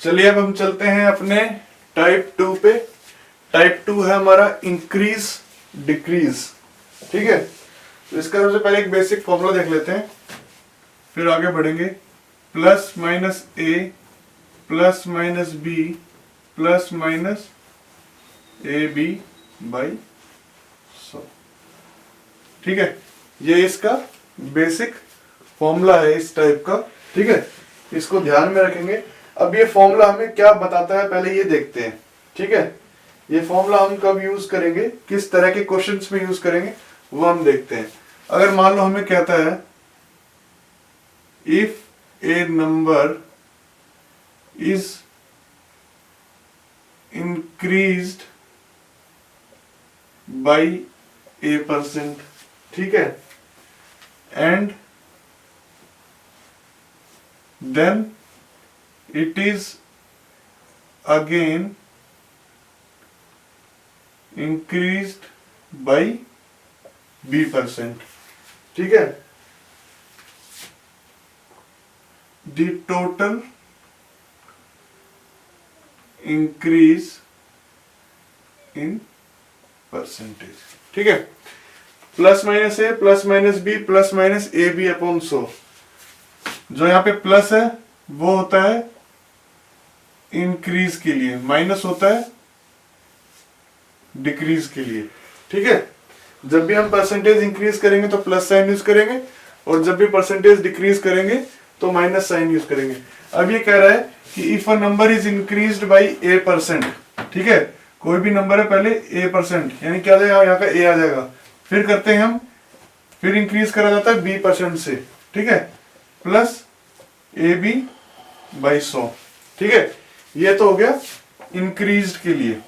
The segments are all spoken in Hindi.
चलिए अब हम चलते हैं अपने टाइप 2 पे। टाइप 2 है हमारा इंक्रीज डिक्रीज। ठीक है, तो इसका सबसे पहले एक बेसिक फॉर्मूला देख लेते हैं, फिर आगे बढ़ेंगे। Plus minus A plus minus B plus minus A B by 100। ठीक है, ये इसका बेसिक फॉर्मूला है इस टाइप का। ठीक है, इसको ध्यान में रखेंगे। अब ये फॉर्मूला हमें क्या बताता है पहले ये देखते हैं। ठीक है, ये फॉर्मूला हम कब यूज करेंगे, किस तरह के क्वेश्चंस में यूज करेंगे, वो हम देखते हैं। अगर मान लो हमें कहता है if a number is increased by a%, ठीक है, and then it is again increased by b%. ठीक है, the total increase in percentage. ठीक है, plus minus A plus minus B plus minus A B upon 100। जो यहाँ पे प्लस है वो होता है इंक्रीज के लिए, माइनस होता है डिक्रीज के लिए। ठीक है, जब भी हम परसेंटेज इंक्रीज करेंगे तो प्लस साइन यूज करेंगे, और जब भी परसेंटेज डिक्रीज करेंगे तो माइनस साइन यूज करेंगे। अब ये कह रहा है कि if a number is increased by a%, ठीक है, कोई भी नंबर है पहले a%, यानी क्या आ जाएगा, यहाँ का a आ जाएगा, फिर करते हैं हम, फिर इंक्रीज करा जाता है b% से। ठीक है, प्लस ए बी बाई 100। ठीक है, ये तो हो गया इंक्रीज्ड के लिए,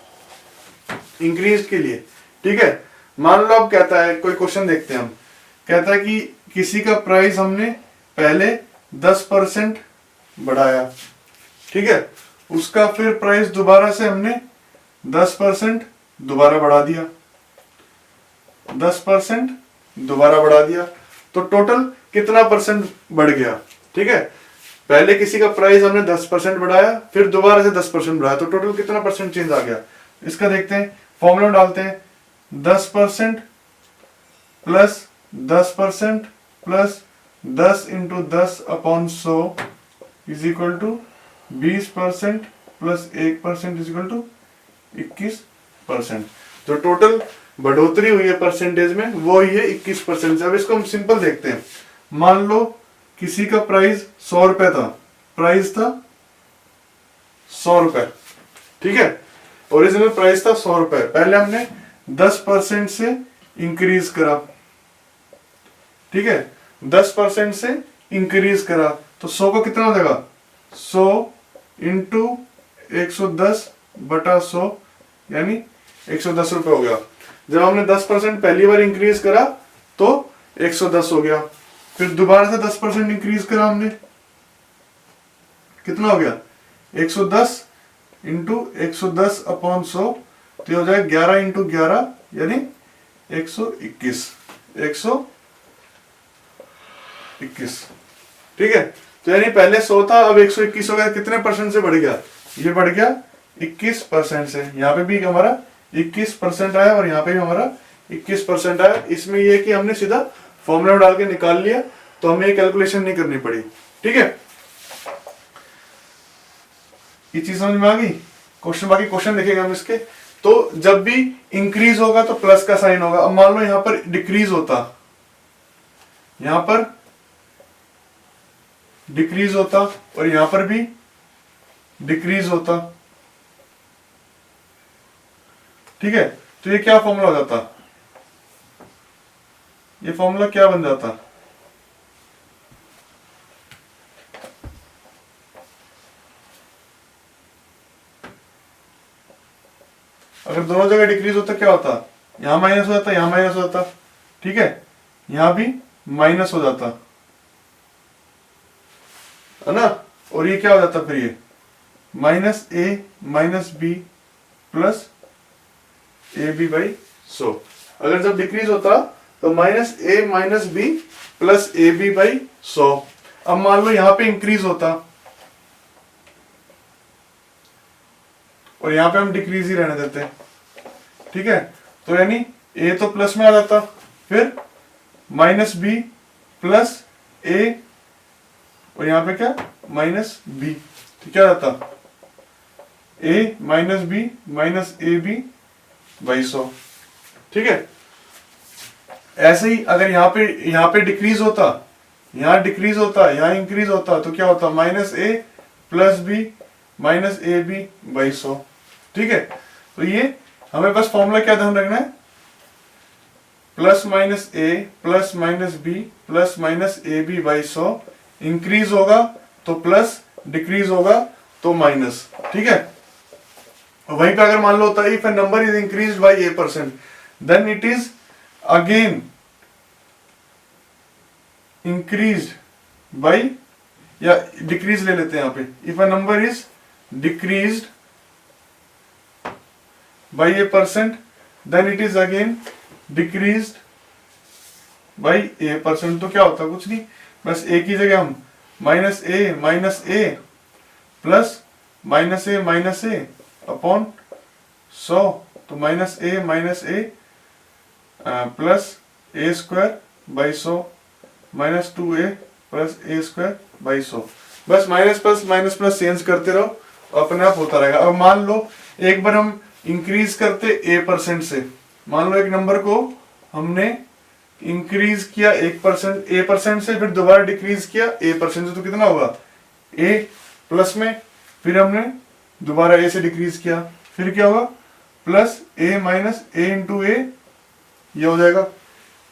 इंक्रीज्ड के लिए। ठीक है, मान लो अब कहता है, कोई क्वेश्चन देखते हैं हम, कहता है कि किसी का प्राइस हमने पहले 10% बढ़ाया, ठीक है, उसका फिर प्राइस दोबारा से हमने 10% दोबारा बढ़ा दिया, 10% दोबारा बढ़ा दिया, तो टोटल कितना परसेंट बढ़ गया। ठीक है, पहले किसी का प्राइस हमने 10% बढ़ाया, फिर दोबारा से 10% बढ़ाया, तो टोटल कितना परसेंट चेंज आ गया। इसका देखते हैं, फॉर्मूला डालते हैं, 10% plus 10% plus 10 into 10 upon 100 is equal to 20% plus 1% is equal to 21%। जो टोटल बढ़ोतरी हुई है परसेंटेज में वो ही है 21%। अब इसको हम सिंपल देखते हैं। मान लो किसी का प्राइस 100 रुपए था, प्राइस था 100 रुपए, ठीक है, ओरिजिनल प्राइस था 100 रुपए, पहले हमने 10% से इंक्रीज करा, ठीक है, 10% से इंक्रीज करा, तो 100 को कितना हो जाएगा, 100 इंटू 110 बटा 100 यानी 110 रुपए हो गया। जब हमने 10% पहली बार इंक्रीज करा तो 110 हो गया, फिर दोबारा से 10% इंक्रीज करा हमने, कितना हो गया, 110 इंटू 110 अपॉन 100, तो ये हो जाएगा 11 इंटू 11 यानी 121, 121। ठीक है, तो यानी पहले 100 था, अब 121 हो गया, कितने परसेंट से बढ़ गया, ये बढ़ गया 21% से। यहाँ पे भी हमारा 21% आया और यहाँ पे भी हमारा 21% आया। इसमें ये कि हमने सीधा फॉर्मूला डाल के निकाल लिया, तो हमें ये कैलकुलेशन नहीं करनी पड़ी। ठीक है, ये चीज समझ में आ गई। क्वेश्चन, बाकी क्वेश्चन देखेंगे हम इसके। तो जब भी इंक्रीज होगा तो प्लस का साइन होगा। अब मान लो यहां पर डिक्रीज होता, यहां पर डिक्रीज होता और यहां पर भी डिक्रीज होता, ठीक है, तो ये क्या फॉर्मूला हो जाता, ये फॉर्मूला क्या बन जाता, अगर दोनों जगह डिक्रीज होता क्या होता, यहां माइनस हो जाता, यहां माइनस हो जाता, ठीक है, यहां भी माइनस हो जाता है ना, और ये क्या हो जाता फिर, ये minus A minus B plus A B by 100। अगर जब डिक्रीज होता तो minus A minus B plus A B by 100। अब मान लो यहां पे इंक्रीज होता, और यहाँ पे हम डिक्रीज ही रहने देते हैं, ठीक है। तो यानी a तो प्लस में आ जाता, फिर माइनस बी प्लस ए, और यहाँ पे क्या माइनस बी, तो क्या रहता a minus B minus A B by 100, ठीक है। ऐसे ही अगर यहाँ पे डिक्रीज होता, यहाँ डिक्रीज होता, यहाँ इंक्रीज होता, तो क्या होता minus A plus B minus A B by 100, ठीक है। तो ये हमें बस फॉर्मूला क्या ध्यान रखना है, plus minus A plus minus B plus minus A B by 100, increase होगा तो प्लस, डिक्रीज होगा तो माइनस, ठीक है। वहीं पे अगर मान लो होता if a number is increase by a%, then it is again increase by, या डिक्रीज ले लेते हैं यहाँ पे, if a number is decreased by a%, then it is again decreased by a%। तो क्या होता है, कुछ नहीं, बस ए की जगह हम minus A plus minus A upon 100, तो minus A plus A square by 100 minus 2a plus A square by 100। बस माइनस प्लस चेंज करते रहो, अपने आप होता रहेगा। अब मान लो एक बार हम इंक्रीज करते a% से, मान लो एक नंबर को हमने इंक्रीज किया 1% a% से, फिर दोबारा डिक्रीज किया a% से, तो कितना होगा a प्लस में, फिर हमने दोबारा a से डिक्रीज किया, फिर क्या होगा plus a minus a into A, ये हो जाएगा,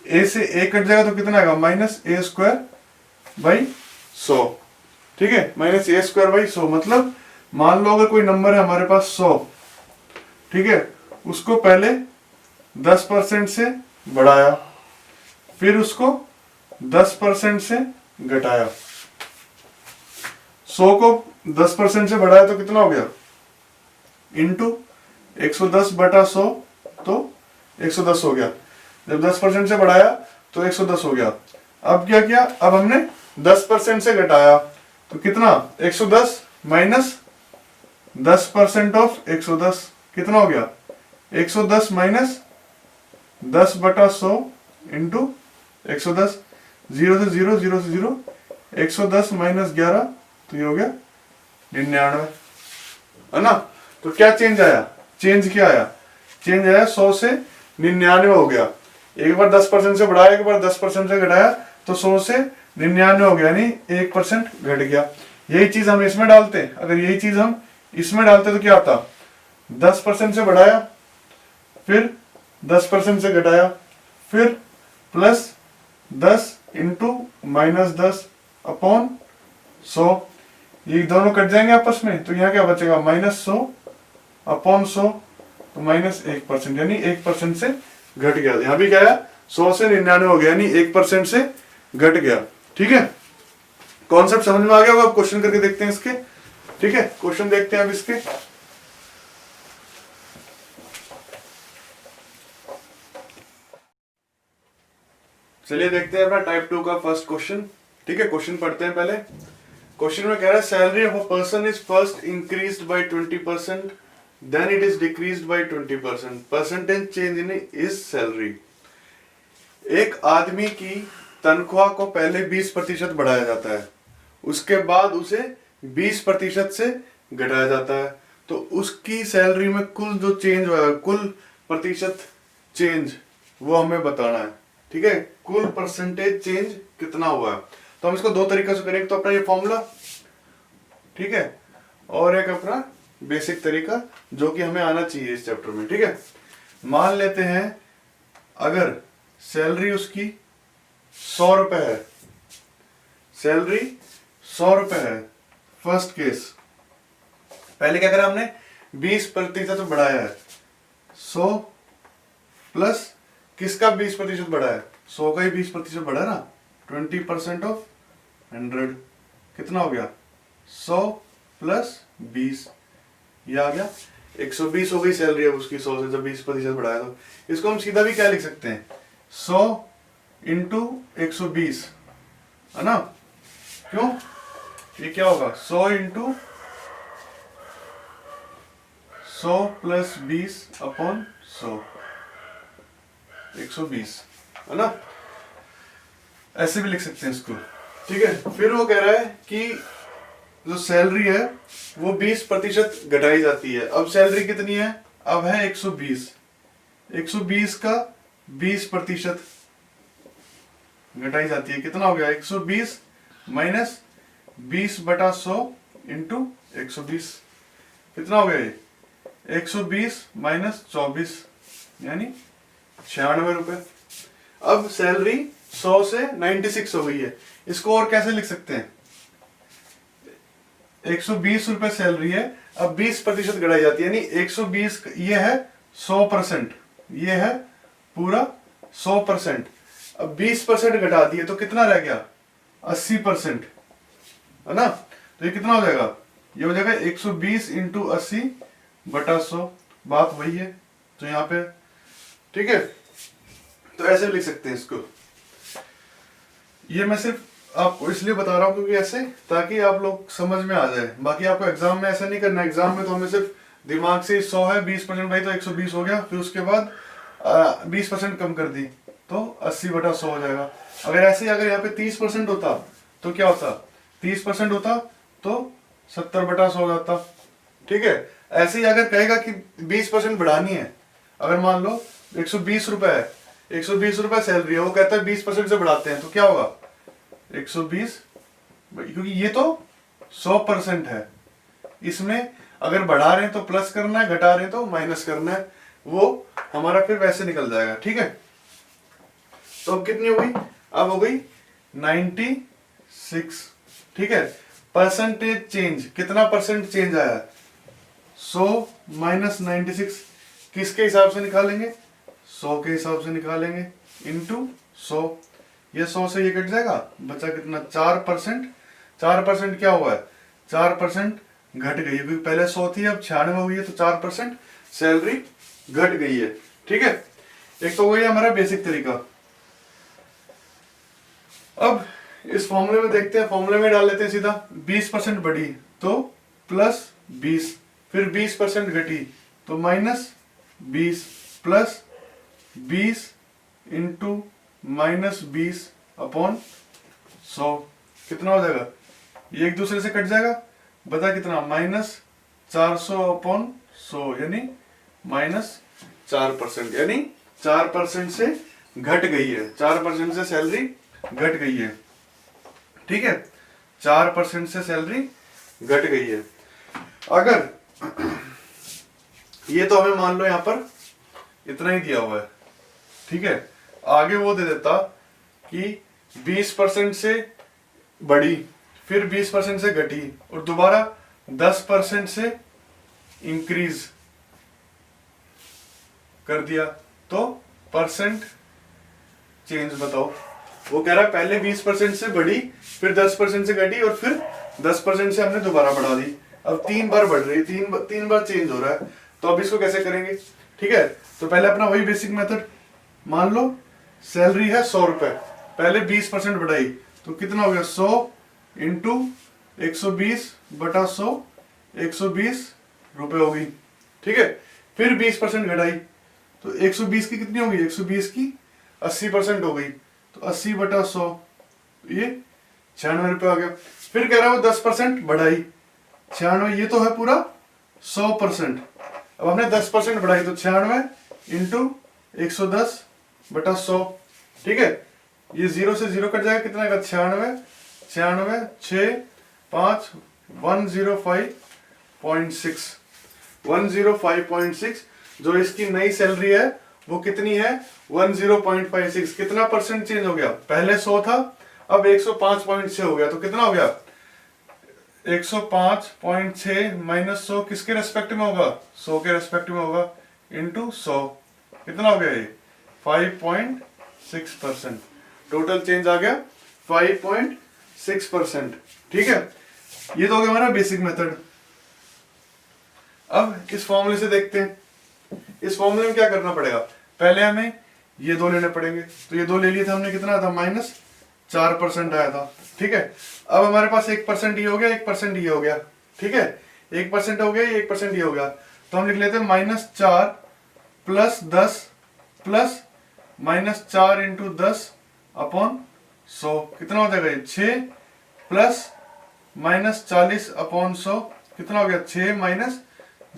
a से a कट जाएगा तो कितना आएगा माइनस ए स्क्वायर बाई 100, ठीक है, माइनस ए स्क्वायर बाई 100। मतलब मान लो अगर कोई नंबर है हमारे पास 100, ठीक है, उसको पहले 10% से बढ़ाया, फिर उसको 10% से घटाया, 100 को 10% से बढ़ाया तो कितना हो गया, इंटू 110 बटा 100, तो 110 हो गया। जब 10% से बढ़ाया तो 110 हो गया। अब क्या किया, अब हमने 10% से घटाया, तो कितना 110 माइनस 10% ऑफ 110, कितना हो गया 110 माइनस 10 बटा 100 इंटू 110, 0 से 0, 0 से 0, 110 माइनस 11, तो ये हो गया 99, है ना। तो क्या चेंज आया, चेंज क्या आया, चेंज आया 100 से 99 हो गया। एक बार 10% से बढ़ाया, एक बार 10% से घटाया, तो 100 से 99 हो गया, यानी 1% घट गया। यही चीज हम इसमें डालते, अगर यही चीज हम इसमें डालते तो क्या आता, 10% से बढ़ाया, फिर 10% से घटाया, फिर प्लस 10 इंटू माइनस 10 अपॉन 100, ये दोनों कट जाएंगे आपस में, तो यहाँ क्या बचेगा माइनस 100 अपॉन 100, तो माइनस 1%, यानी 1% से घट गया। यहाँ भी क्या है 100 से 99 हो गया, यानी 1% से घट गया, ठीक है। कॉन्सेप्ट समझ में आ गया होगा। अब क्वेश्चन करके देखते हैं इसके, ठीक है, क्वेश्चन देखते हैं अब इसके। चलिए देखते हैं अपना टाइप 2 का फर्स्ट क्वेश्चन, ठीक है। क्वेश्चन पढ़ते हैं पहले। क्वेश्चन में कह रहा है salary of a person is first increased by 20%, then it is decreased by 20%, percentage change in is salary. एक आदमी की तनख्वाह को पहले 20% बढ़ाया जाता है, उसके बाद उसे 20% से घटाया जाता है, तो उसकी सैलरी में कुल जो चेंज होगा, कुल प्रतिशत चेंज, वो हमें बताना है, ठीक है। कुल परसेंटेज चेंज कितना हुआ है, तो हम इसको दो तरीके से करेंगे। तो अपना ये फॉर्मूला, ठीक है, और एक अपना बेसिक तरीका जो कि हमें आना चाहिए इस चैप्टर में, ठीक है। मान लेते हैं अगर सैलरी उसकी 100 रुपए है, सैलरी 100 रुपए है, फर्स्ट केस, पहले क्या करा हमने 20% बढ़ाया है, 100 प्लस किसका 20% बढ़ा है, 100 का ही 20% बढ़ा ना, 20% ऑफ 100 कितना हो गया 100 प्लस 20, ये आ गया 120 हो गई सैलरी अब उसकी 100 से जब 20% बढ़ाया। तो इसको हम सीधा भी क्या लिख सकते हैं 100 इंटू 120, है ना, क्यों, ये क्या होगा 100 इंटू 100 प्लस 20 अपॉन 100, 120 है ना, ऐसे भी लिख सकते हैं इसको। ठीक है, फिर वो कह रहा है कि जो सैलरी है वो 20% घटाई जाती है। अब सैलरी कितनी है, अब है 120, 120 का 20% घटाई जाती है, कितना हो गया 120 माइनस 20/100 इंटू 120, कितना हो गया ये 120 माइनस 24 यानी 96 रुपए। अब सैलरी 100 से 96 हो गई है, इसको और कैसे लिख सकते हैं, 120 रुपए सैलरी है, अब 20% घटाई जाती है, यानी 120 ये है 100%, ये है पूरा 100%, अब 20% घटा दिए तो कितना रह गया 80%, है ना। तो ये कितना हो जाएगा, ये हो जाएगा 120 इंटू 80/100, बात वही है तो यहाँ पे, ठीक है। तो ऐसे लिख सकते हैं इसको, ये मैं सिर्फ आपको इसलिए बता रहा हूँ क्योंकि ऐसे, ताकि आप लोग समझ में आ जाए। बाकी आपको एग्जाम में ऐसा नहीं करना, एग्जाम में तो हमें सिर्फ दिमाग से 100 है 20% भाई तो 120 हो गया, फिर उसके बाद 20% कम कर दी तो 80/100 हो जाएगा। अगर ऐसे अगर यहाँ पे 30% होता तो क्या होता, 30% होता तो 70/100 हो जाता। ठीक है, ऐसे ही अगर कहेगा कि 20% बढ़ानी है, अगर मान लो 120 रुपए है, 120 रुपए सैलरी है, वो कहता है 20% से बढ़ाते हैं तो क्या होगा 120, क्योंकि ये तो 100% है, इसमें अगर बढ़ा रहे हैं तो प्लस करना है, घटा रहे हैं तो माइनस करना है, वो हमारा फिर वैसे निकल जाएगा। ठीक है, तो अब कितनी हो गई, अब हो गई 96। ठीक है, परसेंटेज चेंज, कितना परसेंट चेंज आया, 100 माइनस 96 किसके हिसाब से निकालेंगे, 100 के हिसाब से निकालेंगे, इंटू 100, ये 100 से ये कट जाएगा, बचा कितना 4%, 4% क्या हुआ है 4% घट गई है, क्योंकि पहले 100 थी अब 96 हुई है, तो 4% सैलरी घट गई है। ठीक है, एक तो वही हमारा बेसिक तरीका। अब इस फॉर्मूले में देखते हैं, फॉर्मूले में डाल लेते हैं सीधा, 20% बढ़ी तो प्लस 20, फिर 20% घटी तो minus 20, plus 20 into minus 20 upon 100, कितना हो जाएगा, ये एक दूसरे से कट जाएगा, बता कितना माइनस 400 अपॉन 100 यानी माइनस 4%, यानी 4% से घट गई है, 4% से सैलरी घट गई है। ठीक है, 4% से सैलरी घट गई है। अगर ये तो हमें मान लो यहां पर इतना ही दिया हुआ है, ठीक है, आगे वो दे देता कि 20% से बढ़ी, फिर 20% से घटी और दोबारा 10% से इंक्रीज कर दिया, तो परसेंट चेंज बताओ। वो कह रहा है पहले 20% से बढ़ी, फिर 10% से घटी और फिर 10% से हमने दोबारा बढ़ा दी, अब 3 बार बढ़ रही, तीन बार चेंज हो रहा है, तो अब इसको कैसे करेंगे। ठीक है, तो पहले अपना वही बेसिक मेथड, मान लो सैलरी है 100 रुपए, पहले 20% बढ़ाई तो कितना हो गया 100 इंटू 120/100, 120 रुपए हो गई। ठीक है, फिर 20% घटाई तो 120 की कितनी होगी, 120 की 80% हो गई तो 80/100, ये 96 रुपए आ गया। फिर कह रहा है वो 10% बढ़ाई, 96, ये तो है पूरा 100%, अब हमने 10% बढ़ाई तो 96 इंटू 110/100। ठीक है, ये 0 से 0 कट जाएगा, कितना आएगा 96, 96 6 5 105.6, 105.6। जो इसकी नई सैलरी है वो कितनी है 10.56, कितना परसेंट चेंज हो गया, पहले 100 था अब 105.6 हो गया, तो कितना हो गया 105.6 माइनस 100 किसके रेस्पेक्ट में होगा, 100 के रेस्पेक्ट में होगा, इंटू 100, कितना हो गया ये 5.6%, टोटल चेंज आ गया 5.6%। ठीक है, ये तो हो गया हमारा बेसिक मेथड। अब इस फॉर्मूले से देखते हैं, इस फॉर्मूले में क्या करना पड़ेगा, पहले हमें ये दो लेने पड़ेंगे, तो ये दो ले लिए थे हमने, कितना था माइनस 4% आया था। ठीक है, अब हमारे पास 1% ये हो गया, 1% ये हो गया। ठीक है, 1% हो गया, 1% ये हो गया, तो हम लिख लेते हैं -4 प्लस 10 प्लस -4 इंटू 10 अपॉन 100 कितना हो जाएगा, 6 प्लस -40 अपॉन 100 कितना हो गया, 6 माइनस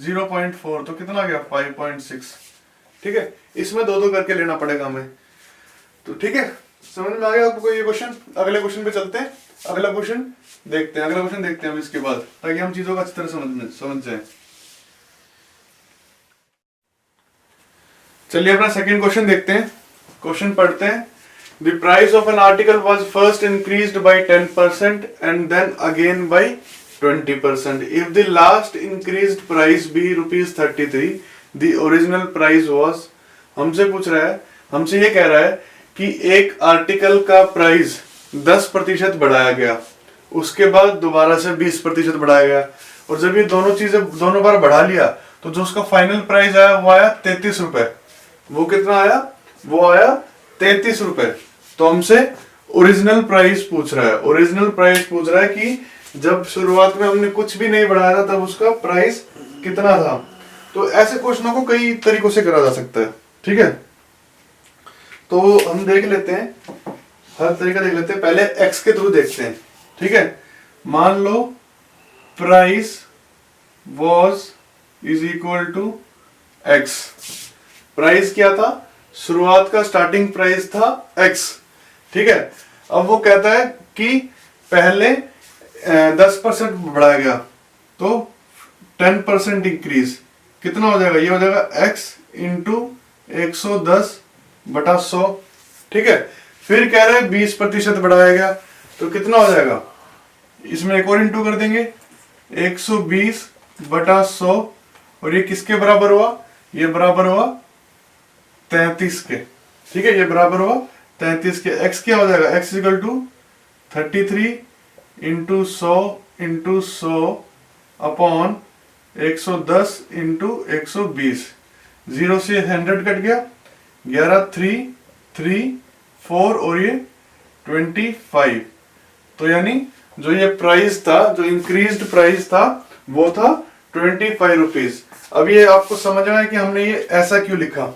0.4 तो कितना आ गया 5.6। ठीक है, इसमें दो दो करके लेना पड़ेगा हमें। तो ठीक है, समझ में आ गया आपको ये क्वेश्चन। अगले क्वेश्चन पे चलते हैं, अगला क्वेश्चन देखते हैं हम इसके बाद, ताकि हम चीजों को अच्छी तरह समझ जाए। चलिए अपना सेकंड क्वेश्चन देखते हैं। क्वेश्चन पढ़ते हैं। The price of an article was first increased by 10% and then again by 20%. If the last increased price be ₹33, the original price was, हमसे पूछ रहा है, हमसे ये कह रहा है कि एक आर्टिकल का प्राइस 10% बढ़ाया गया, उसके बाद दोबारा से 20% बढ़ाया गया, और जब ये दोनों चीजें दोनों बार बढ़ा लिया तो जो उसका फाइनल प्राइस आया वो आया 33 रुपए। वो कितना आया, वो आया 33 रुपए। तो हमसे ओरिजिनल प्राइस पूछ रहा है, ओरिजिनल प्राइस पूछ रहा है कि जब शुरुआत में हमने कुछ भी नहीं बढ़ाया था तब उसका प्राइस कितना था। तो ऐसे क्वेश्चनों को कई तरीकों से करा जा सकता है। ठीक है, तो हम देख लेते हैं, हर तरीका देख लेते हैं। पहले एक्स के थ्रू देखते हैं। ठीक है, मान लो price was is equal to X. Price क्या था, शुरुआत का स्टार्टिंग प्राइस था एक्स। ठीक है, अब वो कहता है कि पहले 10% बढ़ाया गया तो 10% इंक्रीज कितना हो जाएगा, ये हो जाएगा x इंटू 110/100। ठीक है, फिर कह रहे हैं 20% बढ़ाया गया तो कितना हो जाएगा, इसमें एक और इंटू कर देंगे 120/100, और ये किसके बराबर हुआ, ये बराबर हुआ 33 के। ठीक है, ये बराबर हुआ 33 के। x क्या हो जाएगा, x equal to 33 into 100 upon 110 into 120। 0 से 100 कट गया, 11 3 3 4 और ये 25। तो यानी जो ये प्राइस था, जो इंक्रीज्ड प्राइस था वो था 25 रुपीज। अब ये आपको समझ में आया कि हमने ये ऐसा क्यों लिखा।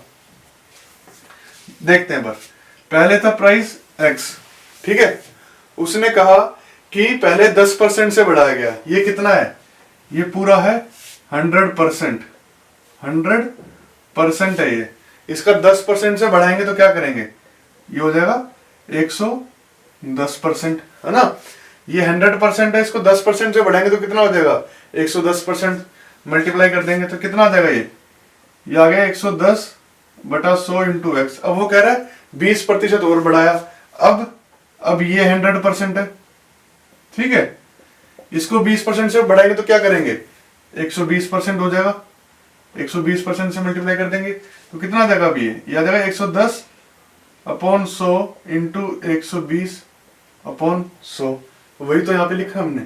देखते हैं बस। पहले था प्राइस x। ठीक है, उसने कहा कि पहले 10% से बढ़ाया गया, ये कितना है, ये पूरा है 100%। 100% है ये, इसका 10% से बढ़ाएंगे तो क्या करेंगे, ये हो जाएगा 110%, है ना। ये 100% है, इसको 10% से बढ़ाएंगे तो कितना हो जाएगा, 110%। मल्टीप्लाई कर देंगे तो कितना आ जाएगा, ये आ गया 110/100 इंटू एक्स। अब वो कह रहा है 20% और बढ़ाया, अब ये 100% है। ठीक है, इसको 20% से बढ़ाएंगे तो क्या करेंगे, 120% हो जाएगा। 120% से मल्टीप्लाई कर देंगे तो कितना आ जाएगा, अब ये आ जाएगा 110/100 इंटू 120/100। वही तो यहाँ पे लिखा हमने।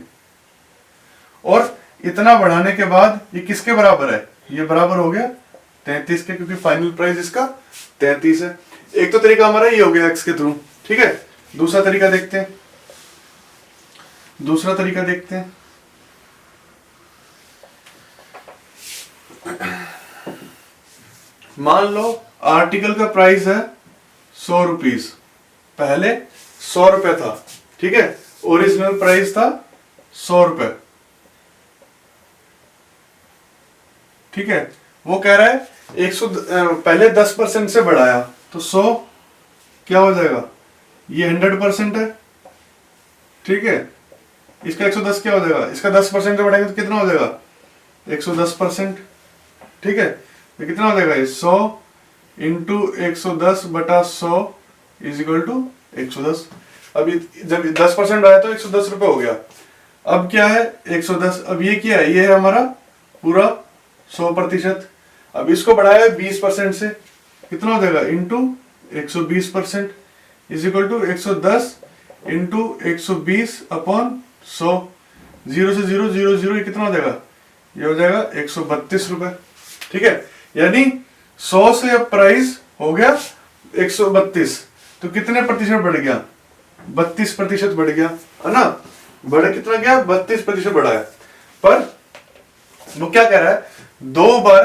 और इतना बढ़ाने के बाद ये किसके बराबर है, ये बराबर हो गया 33 के, क्योंकि फाइनल प्राइस इसका 33 है। एक तो तरीका हमारा ये हो गया एक्स के थ्रू। ठीक है, दूसरा तरीका देखते हैं। मान लो आर्टिकल का प्राइस है 100 रुपीज, पहले 100 रुपए था। ठीक है, ओरिजिनल प्राइस था 100 रुपए। ठीक है, वो कह रहा है 100 पहले 10% से बढ़ाया तो 100 क्या हो जाएगा, ये 100% है। ठीक है, इसका 110 क्या हो जाएगा, इसका 10% से बढ़ाएंगे तो कितना हो जाएगा, 110%। ठीक है, तो कितना हो जाएगा, 100 इंटू 110/100 इज इक्वल टू 110। अभी जब 10% बढ़ाया तो 110 रुपए हो गया। अब क्या है 110, अब ये क्या है, ये है हमारा पूरा 100%। अब इसको बढ़ाया 20% से, कितना हो जाएगा, into 120% is equal to 110 into 120/100। 0 से 0 0 0, ये कितना हो जाएगा, ये हो जाएगा 132 रुपए। ठीक है, यानी 100 से अब प्राइस हो गया 132, तो कितने प्रतिशत बढ़ गया, 32% बढ़ गया, है ना। बढ़ कितना गया, 32% बढ़ा है। पर वो क्या कह रहा है, 2 बार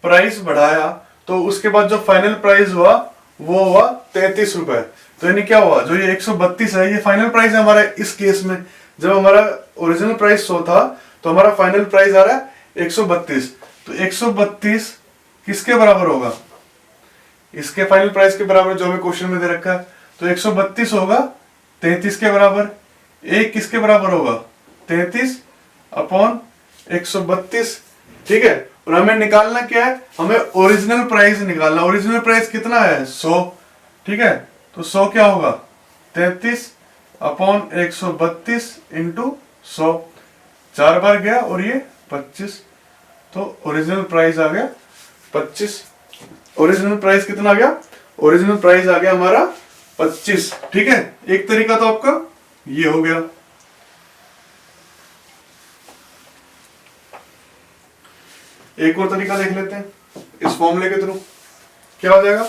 प्राइस बढ़ाया तो उसके बाद जो फाइनल प्राइस हुआ वो हुआ 33 रुपए। तो यानी क्या हुआ, जो ये 132 है ये फाइनल प्राइस है हमारा इस केस में। जब हमारा ओरिजिनल प्राइस 100 था तो हमारा फाइनल प्राइस आ रहा है 132। तो 132 किसके बराबर होगा, इसके फाइनल प्राइस के बराबर जो हमें क्वेश्चन में दे रखा है। तो 132 होगा 33 के बराबर। एक किसके बराबर होगा, 33 अपॉन 132। ठीक है, और हमें निकालना क्या है, हमें ओरिजिनल प्राइस निकालना। ओरिजिनल प्राइस कितना है 100। ठीक है, तो 100 क्या होगा 33 अपॉन 132 इंटू 100। 4 बार गया और ये 25। तो ओरिजिनल प्राइस आ गया 25। ओरिजिनल प्राइस कितना आ गया, ओरिजिनल प्राइस आ गया हमारा 25। ठीक है, एक तरीका तो आपका ये हो गया। एक और तरीका देख लेते हैं इस फॉर्मूले के थ्रू। क्या हो जाएगा,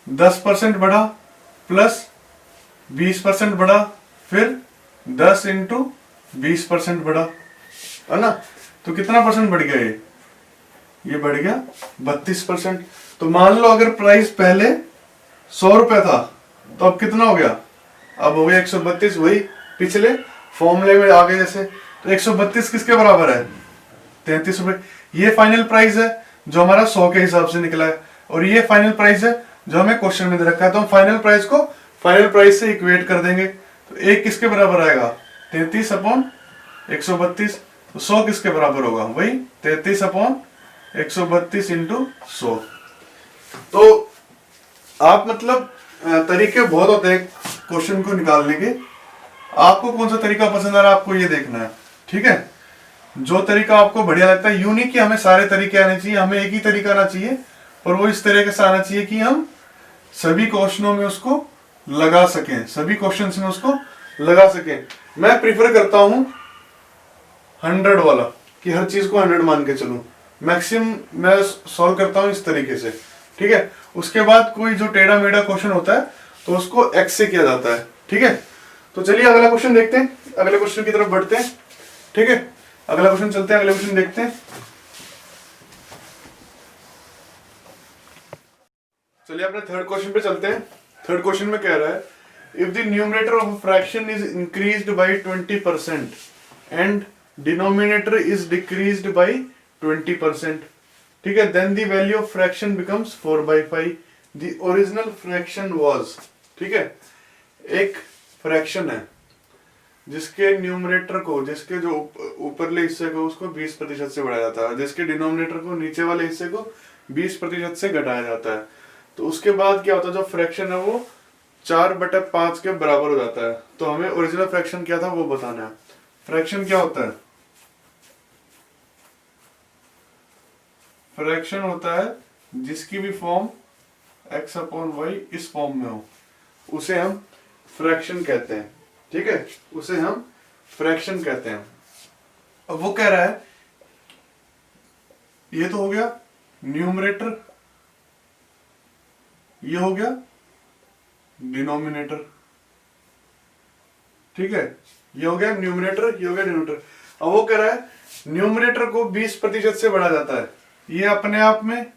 10% बढ़ा प्लस 20% बढ़ा, फिर 10 इंटू 20% बढ़ा, है ना। तो कितना परसेंट बढ़ गया ये बढ़ गया 32%। तो मान लो अगर प्राइस पहले 100 रुपए था तो अब कितना हो गया, अब हो गया 132। वही पिछले फॉर्मूले में आ गए जैसे। तो 132 किसके बराबर है 33 रुपए। ये फाइनल प्राइस है जो हमारा 100 के हिसाब से निकला है, और ये फाइनल प्राइस है जो हमें क्वेश्चन में दे रखा है। तो हम फाइनल प्राइस को फाइनल प्राइस से इक्वेट कर देंगे। तो एक किसके बराबर आएगा 33 अपॉन 132। तो 100 किसके बराबर होगा, वही 33 अपॉन 132 इंटू 100। तो आप मतलब तरीके बहुत होते हैं क्वेश्चन को निकालने के। आपको कौन सा तरीका पसंद आ रहा है आपको ये देखना है। ठीक है, जो तरीका आपको बढ़िया लगता है, यूं नहीं कि हमें सारे तरीके आने चाहिए, हमें एक ही तरीका आना चाहिए, पर वो इस तरीके से आना चाहिए कि हम सभी क्वेश्चनों में उसको लगा सकें, सभी क्वेश्चंस में उसको लगा सकें। मैं प्रीफर करता हूं 100 वाला, कि हर चीज को 100 मान के चलूं। मैक्सिमम मैं सॉल्व करता हूं इस तरीके से। ठीक है, उसके बाद कोई जो टेढ़ा मेढ़ा क्वेश्चन होता है तो उसको एक्स से किया जाता है। ठीक है, तो चलिए अगला क्वेश्चन देखते हैं, अगले क्वेश्चन की तरफ बढ़ते हैं। ठीक है, अगला क्वेश्चन चलते हैं, अगले क्वेश्चन देखते हैं। चलिए अपने थर्ड क्वेश्चन पे चलते हैं। थर्ड क्वेश्चन में कह रहा है, if the numerator of a fraction is increased by 20% and denominator is decreased by 20%, ठीक है, then the value of fraction becomes 4/5। The original fraction was, ठीक है, एक फ्रैक्शन है जिसके न्यूमरेटर को, जिसके जो ऊपरले हिस्से को उसको 20% से बढ़ाया जाता है, जिसके डिनोमिनेटर को, नीचे वाले हिस्से को 20% से घटाया जाता है। तो उसके बाद क्या होता है, जो फ्रैक्शन है वो 4/5 के बराबर हो जाता है। तो हमें ओरिजिनल फ्रैक्शन क्या था वो बताना है। फ्रैक्शन क्या होता है, फ्रैक्शन होता है जिसकी भी फॉर्म x/y इस फॉर्म में हो, उसे हम फ्रैक्शन कहते हैं। ठीक है, उसे हम फ्रैक्शन कहते हैं। अब वो कह रहा है, ये तो हो गया न्यूमरेटर, ये हो गया डिनोमिनेटर। ठीक है, ये हो गया न्यूमरेटर, ये हो गया डिनोमिनेटर। अब वो कह रहा है न्यूमरेटर को 20% से बढ़ा जाता है, ये अपने आप में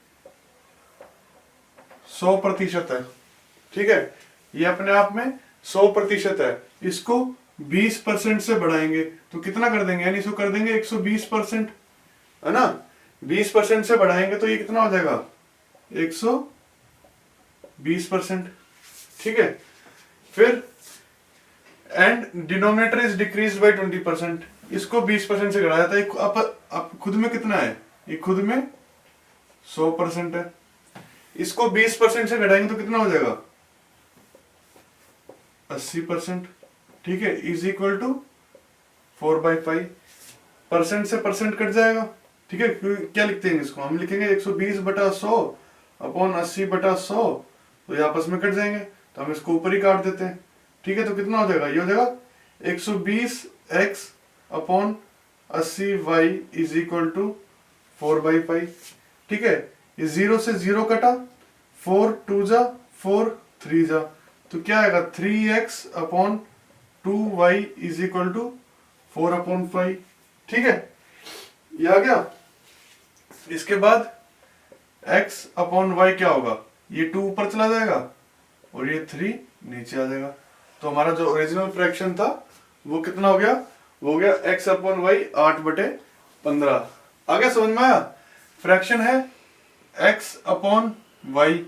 100% है। ठीक है, ये अपने आप में 100% है। इसको 20% से बढ़ाएंगे तो कितना कर देंगे, यानी इसको कर देंगे 120%, है ना। 20% से बढ़ाएंगे तो ये कितना हो जाएगा 120%। ठीक है, फिर and denominator is decreased by 20%, इसको 20% से घटाया जाता है। अब खुद में कितना है, ये खुद में 100% है। इसको 20% से घटाएंगे तो कितना हो जाएगा 80%। ठीक है, इज इक्वल टू 4/5। परसेंट से परसेंट कट जाएगा। ठीक है, क्या लिखते हैं इसको, हम लिखेंगे 120/100 अपॉन 80/100, तो ये आपस में कट जाएंगे, तो हम इसको ऊपर ही काट देते हैं। ठीक है, तो कितना हो जाएगा, ये हो जाएगा 120x upon 80y is equal to 4/5। ठीक है, ये 0 से 0 कटा, 4 2 जा 4 3 जा, तो क्या आएगा 3x upon 2y is equal to 4/5। ठीक है, ये आ गया। इसके बाद x अपॉन वाई क्या होगा, ये 2 ऊपर चला जाएगा और ये 3 नीचे आ जाएगा। तो हमारा जो ओरिजिनल फ्रैक्शन था वो कितना हो गया, वो हो गया x अपॉन वाई 8/15। आ गया समझ में आया? फ्रैक्शन है x अपॉन वाई,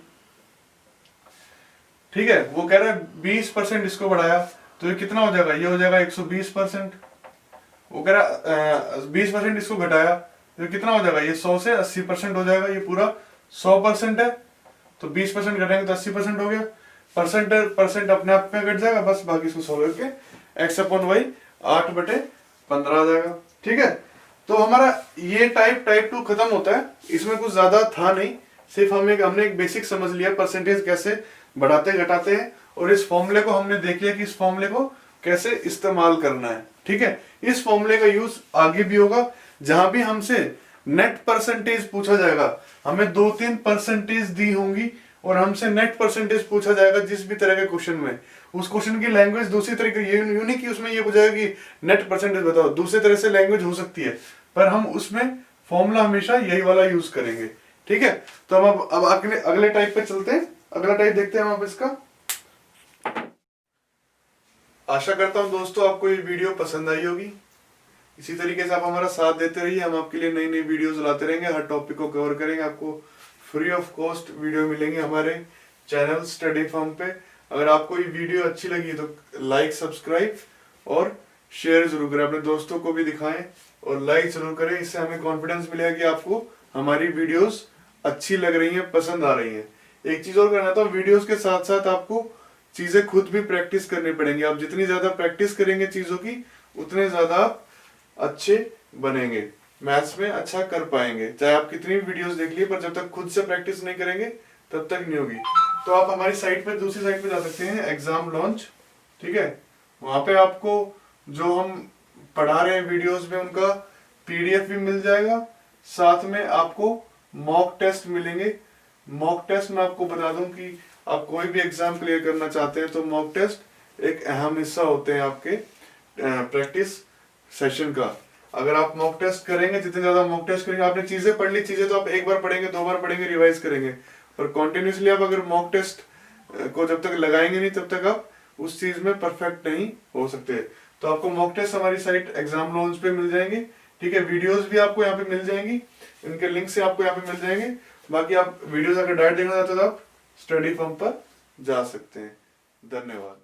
ठीक है। वो कह रहा है 20% इसको बढ़ाया तो ये कितना हो जाएगा, ये हो जाएगा 120%। वो कह रहा 20% इसको घटाया तो कितना हो जाएगा, ये 100 से 80% हो जाएगा। ये पूरा 100% है तो 20% घटाएंगे तो 80% हो गया। परसेंट अपने आप में घट जाएगा, बस बाकी इसको सॉल्व करके x अपॉन वाई 8/15 आ जाएगा, ठीक है। तो हमारा ये टाइप 2 खत्म होता है। इसमें कुछ ज्यादा था नहीं, सिर्फ हमने एक बेसिक समझ लिया परसेंटेज कैसे बढ़ाते घटाते हैं, और इस फॉर्मूले को हमने देख लिया कि इस फॉर्मूले को कैसे इस्तेमाल करना है, ठीक है। इस फॉर्मूले का यूज आगे भी होगा, जहां भी हमसे नेट परसेंटेज पूछा जाएगा। हमें 2-3 परसेंटेज दी होंगी और हमसे नेट परसेंटेज पूछा जाएगा जिस भी तरह के क्वेश्चन में। उस क्वेश्चन की लैंग्वेज दूसरी तरीके, ये नहीं कि उसमें ये पूछा कि नेट परसेंटेज बताओ, दूसरी तरह से लैंग्वेज हो सकती है, पर हम उसमें फॉर्मूला हमेशा यही वाला यूज करेंगे, ठीक है। तो हम अब अगले टाइप पे चलते हैं। अगला टाइप देखते हैं हम अब इसका। आशा करता हूं दोस्तों आपको ये वीडियो पसंद आई होगी। इसी तरीके से आप हमारा साथ देते रहिए, हम आपके लिए नई नई वीडियोस लाते रहेंगे, हर टॉपिक को कवर करेंगे। आपको फ्री ऑफ कॉस्ट वीडियो मिलेंगे हमारे चैनल स्टडी फॉर्म पे। अगर आपको ये वीडियो अच्छी लगी तो लाइक, सब्सक्राइब और शेयर जरूर करें, अपने दोस्तों को भी दिखाएं और लाइक जरूर करें। इससे हमें कॉन्फिडेंस मिलेगा कि आपको हमारी वीडियोस अच्छी लग रही हैं, पसंद आ रही हैं। एक चीज और कहना था, वीडियोस के साथ साथ आपको चीजें खुद भी प्रैक्टिस करनी पड़ेंगी। आप जितनी ज्यादा प्रैक्टिस करेंगे चीजों की, उतने ज्यादा आप अच्छे बनेंगे, मैथ्स में अच्छा कर पाएंगे। चाहे आप कितनी भी वीडियोस देख लिए, पर जब तक खुद से प्रैक्टिस नहीं करेंगे तब तक नहीं होगी। तो आप हमारी साइट पे, दूसरी साइट पे जा सकते हैं, एग्जाम लॉन्च, ठीक है। वहां पे आपको जो हम पढ़ा रहे हैं वीडियोस में उनका पीडीएफ भी मिल जाएगा, साथ में आपको मॉक टेस्ट मिलेंगे। मॉक टेस्ट में आपको बता दूं कि आप कोई भी एग्जाम क्लियर करना चाहते हैं तो मॉक टेस्ट एक अहम हिस्सा होते हैं आपके प्रैक्टिस सेशन का। अगर आप मॉक टेस्ट करेंगे, जितने ज्यादा मॉक टेस्ट करेंगे, आपने चीजें पढ़ ली, चीजें तो आप एक बार पढ़ेंगे, 2 बार पढ़ेंगे, रिवाइज करेंगे, पर कॉन्टिन्यूसली आप अगर मॉक टेस्ट को जब तक लगाएंगे नहीं तब तक आप उस चीज में परफेक्ट नहीं हो सकते। तो आपको मॉक टेस्ट हमारी साइट एग्जाम लॉन्च पे मिल जाएंगे, ठीक है। वीडियोस भी आपको यहाँ पे मिल जाएंगी, इनके लिंक से आपको यहाँ पे मिल जाएंगे। बाकी आप वीडियोस अगर डायरेक्ट देखना चाहते हो तो आप स्टडी फॉर्म पर जा सकते हैं। धन्यवाद।